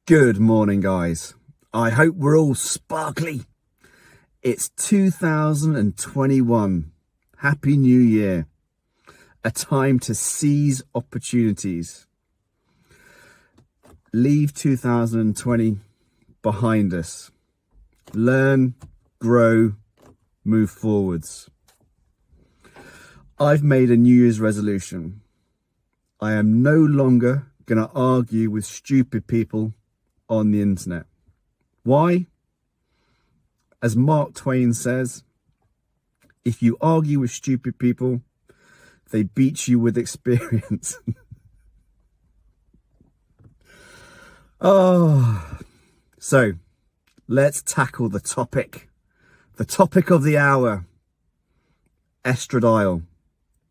Good morning, guys. I hope we're all sparkly. It's 2021. Happy New Year. A time to seize opportunities. Leave 2020 behind us. Learn, grow, move forwards. I've made a New Year's resolution. I am no longer going to argue with stupid people on the internet. Why? As Mark Twain says, if you argue with stupid people, they beat you with experience. So let's tackle the topic of the hour: estradiol,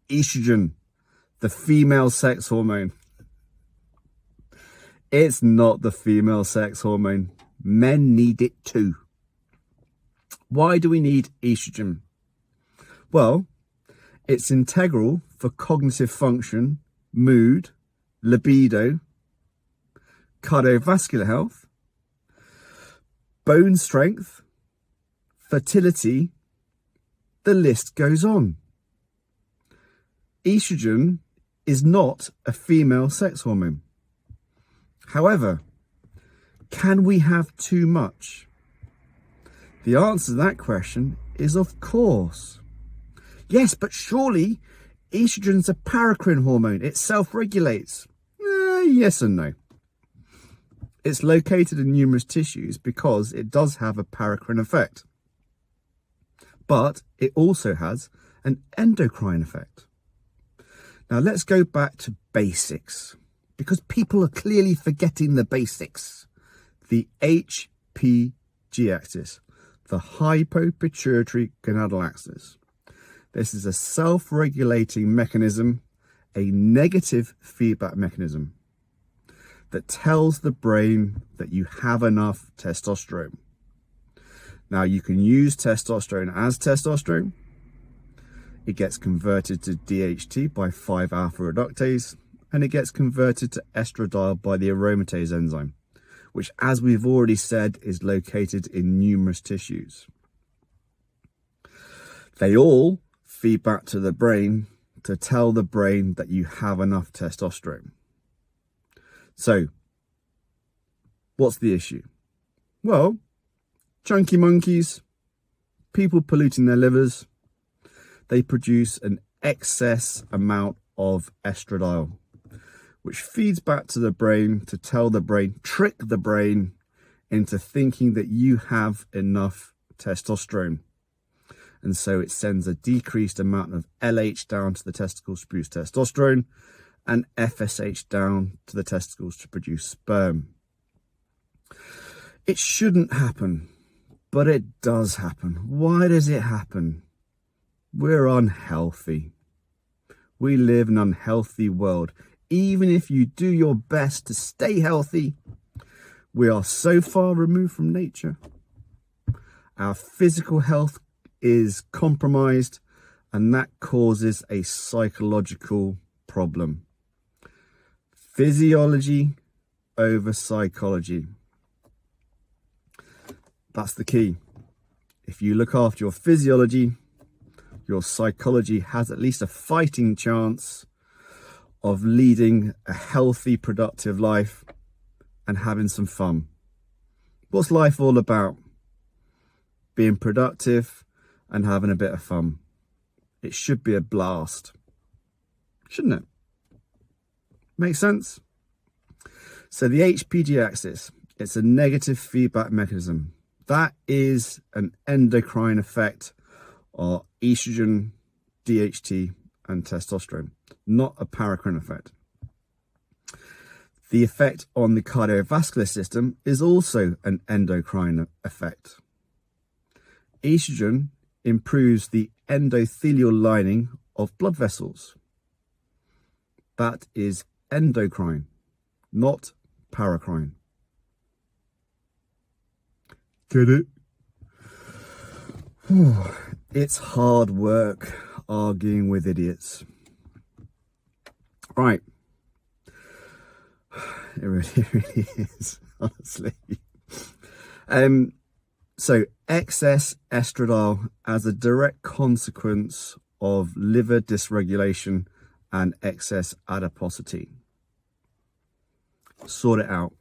estrogen, the female sex hormone. It's not the female sex hormone. Men need it too. Why do we need estrogen? Well, it's integral for cognitive function, mood, libido, cardiovascular health, bone strength, fertility. The list goes on. Estrogen is not a female sex hormone. However, can we have too much? The answer to that question is of course. Yes, but surely estrogen's a paracrine hormone. It self-regulates. Yes and no. It's located in numerous tissues because it does have a paracrine effect. But it also has an endocrine effect. Now let's go back to basics, because people are clearly forgetting the basics. The HPG axis, the hypopituitary gonadal axis. This is a self-regulating mechanism, a negative feedback mechanism that tells the brain that you have enough testosterone. Now you can use testosterone as testosterone. It gets converted to DHT by 5-alpha reductase, and it gets converted to estradiol by the aromatase enzyme, which, as we've already said, is located in numerous tissues. They all feed back to the brain to tell the brain that you have enough testosterone. So, what's the issue? Well, chunky monkeys, people polluting their livers, they produce an excess amount of estradiol, which feeds back to the brain to tell the brain, trick the brain into thinking that you have enough testosterone. And so it sends a decreased amount of LH down to the testicles to produce testosterone and FSH down to the testicles to produce sperm. It shouldn't happen, but it does happen. Why does it happen? We're unhealthy. We live in an unhealthy world. Even if you do your best to stay healthy, we are so far removed from nature. Our physical health is compromised, and that causes a psychological problem. Physiology over psychology. That's the key. If you look after your physiology, your psychology has at least a fighting chance of leading a healthy, productive life and having some fun. What's life all about? Being productive and having a bit of fun. It should be a blast, shouldn't it? Make sense? So the HPG axis, it's a negative feedback mechanism. That is an endocrine effect of estrogen, DHT, and testosterone, not a paracrine effect. The effect on the cardiovascular system is also an endocrine effect. Estrogen improves the endothelial lining of blood vessels. That is endocrine, not paracrine. Get it? It's hard work arguing with idiots. Right. It really is. honestly. So excess estradiol as a direct consequence of liver dysregulation and excess adiposity. Sort it out.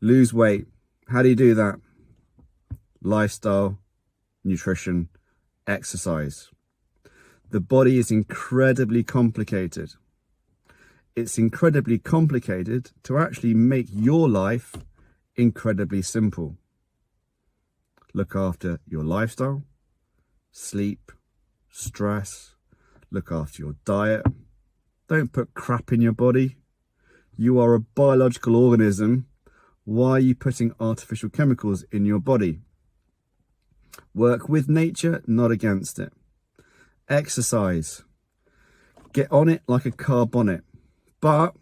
Lose weight. How do you do that? Lifestyle, nutrition, exercise. The body is incredibly complicated. It's incredibly complicated to actually make your life incredibly simple. Look after your lifestyle, sleep, stress, look after your diet. Don't put crap in your body. You are a biological organism. Why are you putting artificial chemicals in your body? Work with nature, not against it. Exercise. Get on it like a car bonnet. But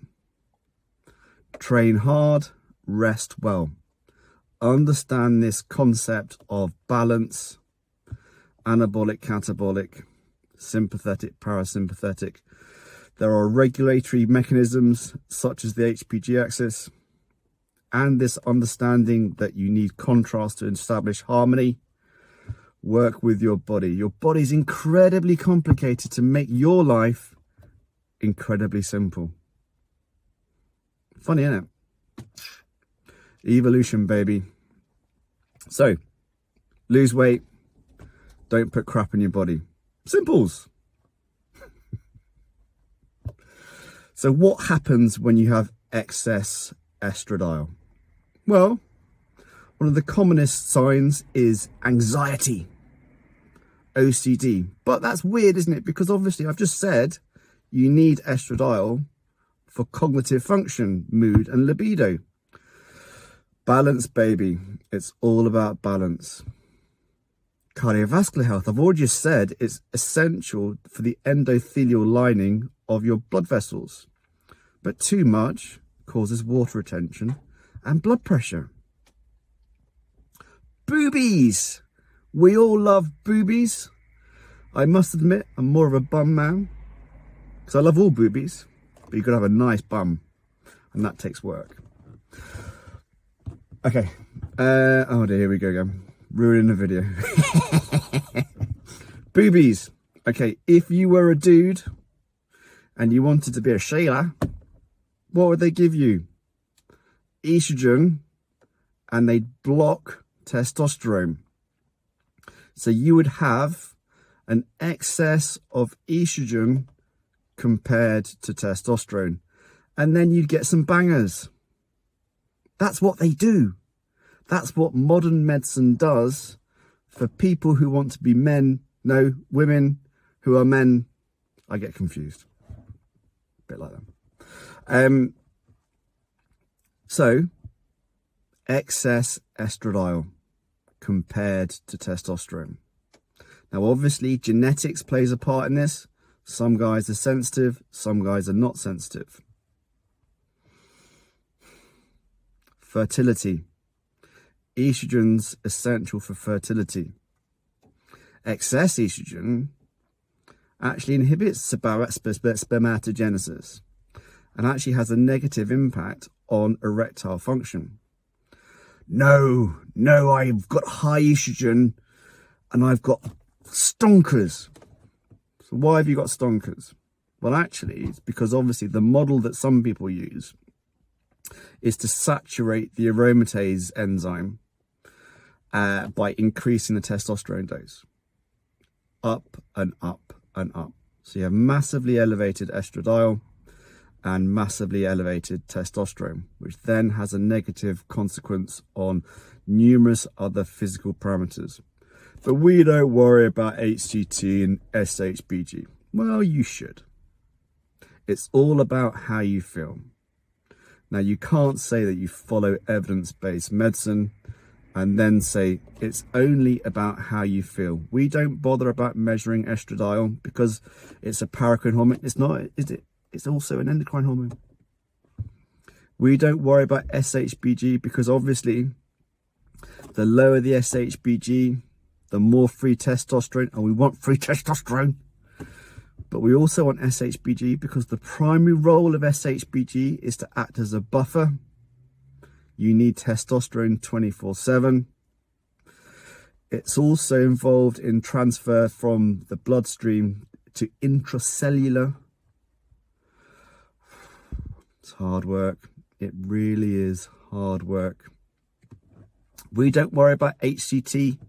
train hard, rest well. Understand this concept of balance, anabolic, catabolic, sympathetic, parasympathetic. There are regulatory mechanisms such as the HPG axis, and this understanding that you need contrast to establish harmony. Work with your body. Your body's incredibly complicated to make your life incredibly simple. Funny, isn't it? Evolution, baby. So, lose weight. Don't put crap in your body. Simples. So what happens when you have excess estradiol? Well, one of the commonest signs is anxiety, OCD. But that's weird, isn't it? Because obviously I've just said you need estradiol for cognitive function, mood and libido. Balance, baby. It's all about balance. Cardiovascular health. I've already just said it's essential for the endothelial lining of your blood vessels. But too much causes water retention and blood pressure. Boobies. We all love boobies. I must admit, I'm more of a bum man. Because I love all boobies. But you've got to have a nice bum. And that takes work. Okay. Oh dear, here we go again. Ruining the video. Boobies. Okay, if you were a dude and you wanted to be a Sheila, what would they give you? Estrogen, and they'd block testosterone. So you would have an excess of estrogen compared to testosterone. And then you'd get some bangers. That's what they do. That's what modern medicine does for people who want to be men. No, women who are men. I get confused. A bit like that. So, excess estradiol compared to testosterone. Now, obviously, genetics plays a part in this. Some guys are sensitive, some guys are not sensitive. Fertility. Estrogen's essential for fertility. Excess estrogen actually inhibits spermatogenesis and actually has a negative impact on erectile function. No, I've got high estrogen and I've got stonkers. So why have you got stonkers? Well, actually, it's because obviously the model that some people use is to saturate the aromatase enzyme by increasing the testosterone dose. Up and up and up. So you have massively elevated estradiol and massively elevated testosterone, which then has a negative consequence on numerous other physical parameters. But we don't worry about HCT and SHBG. Well, you should. It's all about how you feel. Now, you can't say that you follow evidence-based medicine and then say it's only about how you feel. We don't bother about measuring estradiol because it's a paracrine hormone. It's not, is it? It's also an endocrine hormone. We don't worry about SHBG because obviously the lower the SHBG, the more free testosterone, and we want free testosterone. But we also want SHBG because the primary role of SHBG is to act as a buffer You need testosterone 24/7. It's also involved in transfer from the bloodstream to intracellular. It's hard work. It really is hard work. We don't worry about HCT.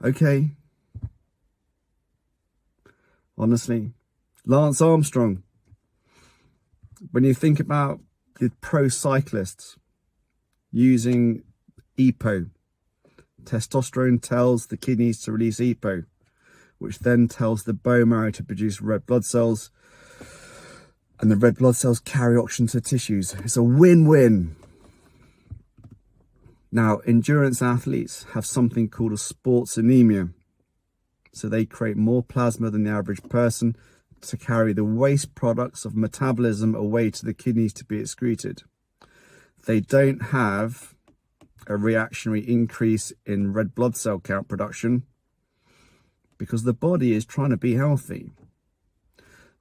Okay. Honestly. Lance Armstrong. When you think about the pro cyclists using EPO, testosterone tells the kidneys to release EPO, which then tells the bone marrow to produce red blood cells, and the red blood cells carry oxygen to tissues. It's a win-win. Now, endurance athletes have something called a sports anemia. So they create more plasma than the average person to carry the waste products of metabolism away to the kidneys to be excreted. They don't have a reactionary increase in red blood cell count production because the body is trying to be healthy.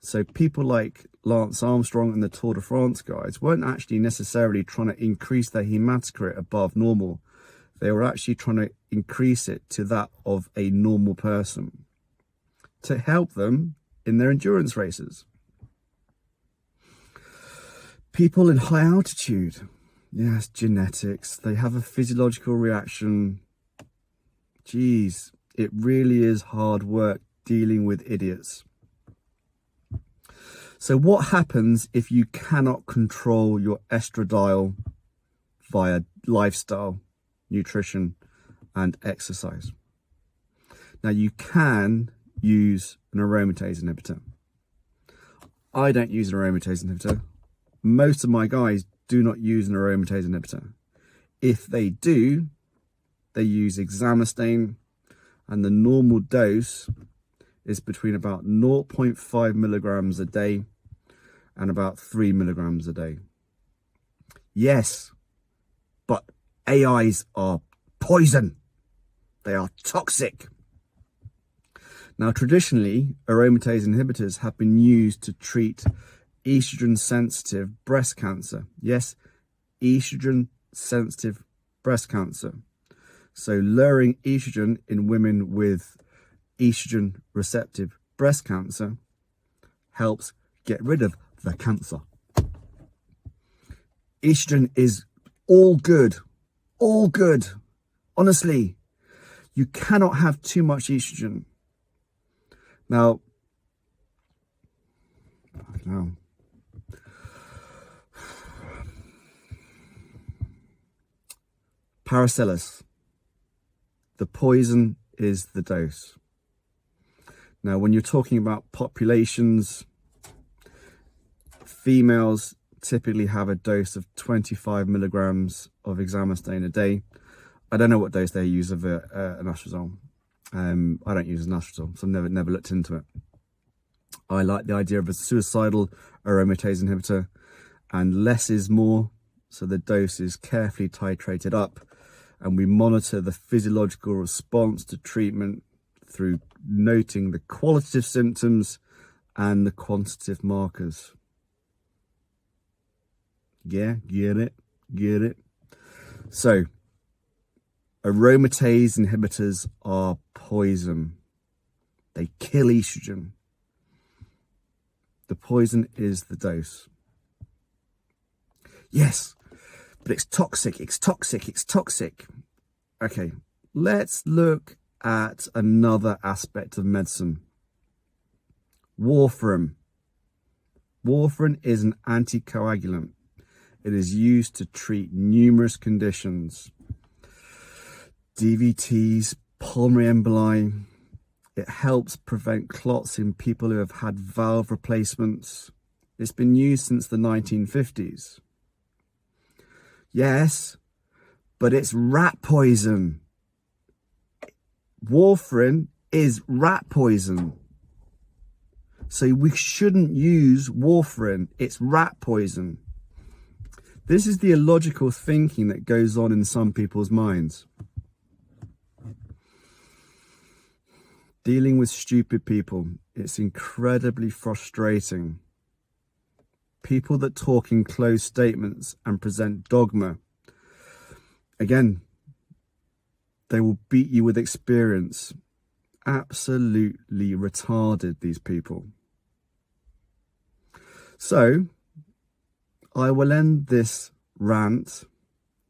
So people like Lance Armstrong and the Tour de France guys weren't actually necessarily trying to increase their hematocrit above normal. They were actually trying to increase it to that of a normal person to help them in their endurance races. People in high altitude, yes, genetics, they have a physiological reaction. Geez, it really is hard work dealing with idiots. So what happens if you cannot control your estradiol via lifestyle, nutrition, and exercise? Now you can use an aromatase inhibitor. I don't use an aromatase inhibitor. Most of my guys do not use an aromatase inhibitor. If they do, they use examestane, and the normal dose is between about 0.5 milligrams a day and about 3 milligrams a day. Yes, but AIs are poison. They are toxic. Now, traditionally, aromatase inhibitors have been used to treat estrogen-sensitive breast cancer. Yes, estrogen-sensitive breast cancer. So lowering estrogen in women with estrogen receptive breast cancer helps get rid of the cancer. Estrogen is all good. All good. Honestly, you cannot have too much estrogen. Now, Paracelsus, the poison is the dose. Now, when you're talking about populations, females typically have a dose of 25 milligrams of examestane a day. I don't know what dose they use of an estradiol. I don't use an estradiol, so I've never looked into it. I like the idea of a suicidal aromatase inhibitor, and less is more, so the dose is carefully titrated up, and we monitor the physiological response to treatment through noting the qualitative symptoms and the quantitative markers. Yeah, get it? Get it? So, aromatase inhibitors are poison. They kill estrogen. The poison is the dose. Yes, but it's toxic, it's toxic, it's toxic. Okay, let's look at another aspect of medicine. Warfarin. Warfarin is an anticoagulant. It is used to treat numerous conditions. DVTs, pulmonary emboli. It helps prevent clots in people who have had valve replacements. It's been used since the 1950s. Yes, but it's rat poison. Warfarin is rat poison. So we shouldn't use warfarin. It's rat poison. This is the illogical thinking that goes on in some people's minds. Dealing with stupid people, it's incredibly frustrating. People that talk in closed statements and present dogma Again, they will beat you with experience. Absolutely retarded, these people. So, I will end this rant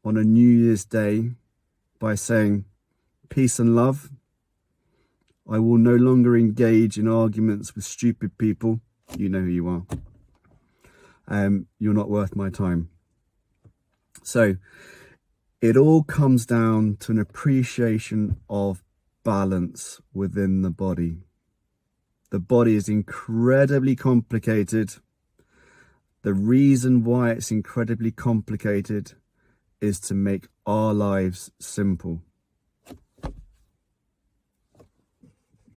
on a New Year's Day by saying peace and love. I will no longer engage in arguments with stupid people. You know who you are. You're not worth my time. So it all comes down to an appreciation of balance within the body. The body is incredibly complicated. The reason why it's incredibly complicated is to make our lives simple.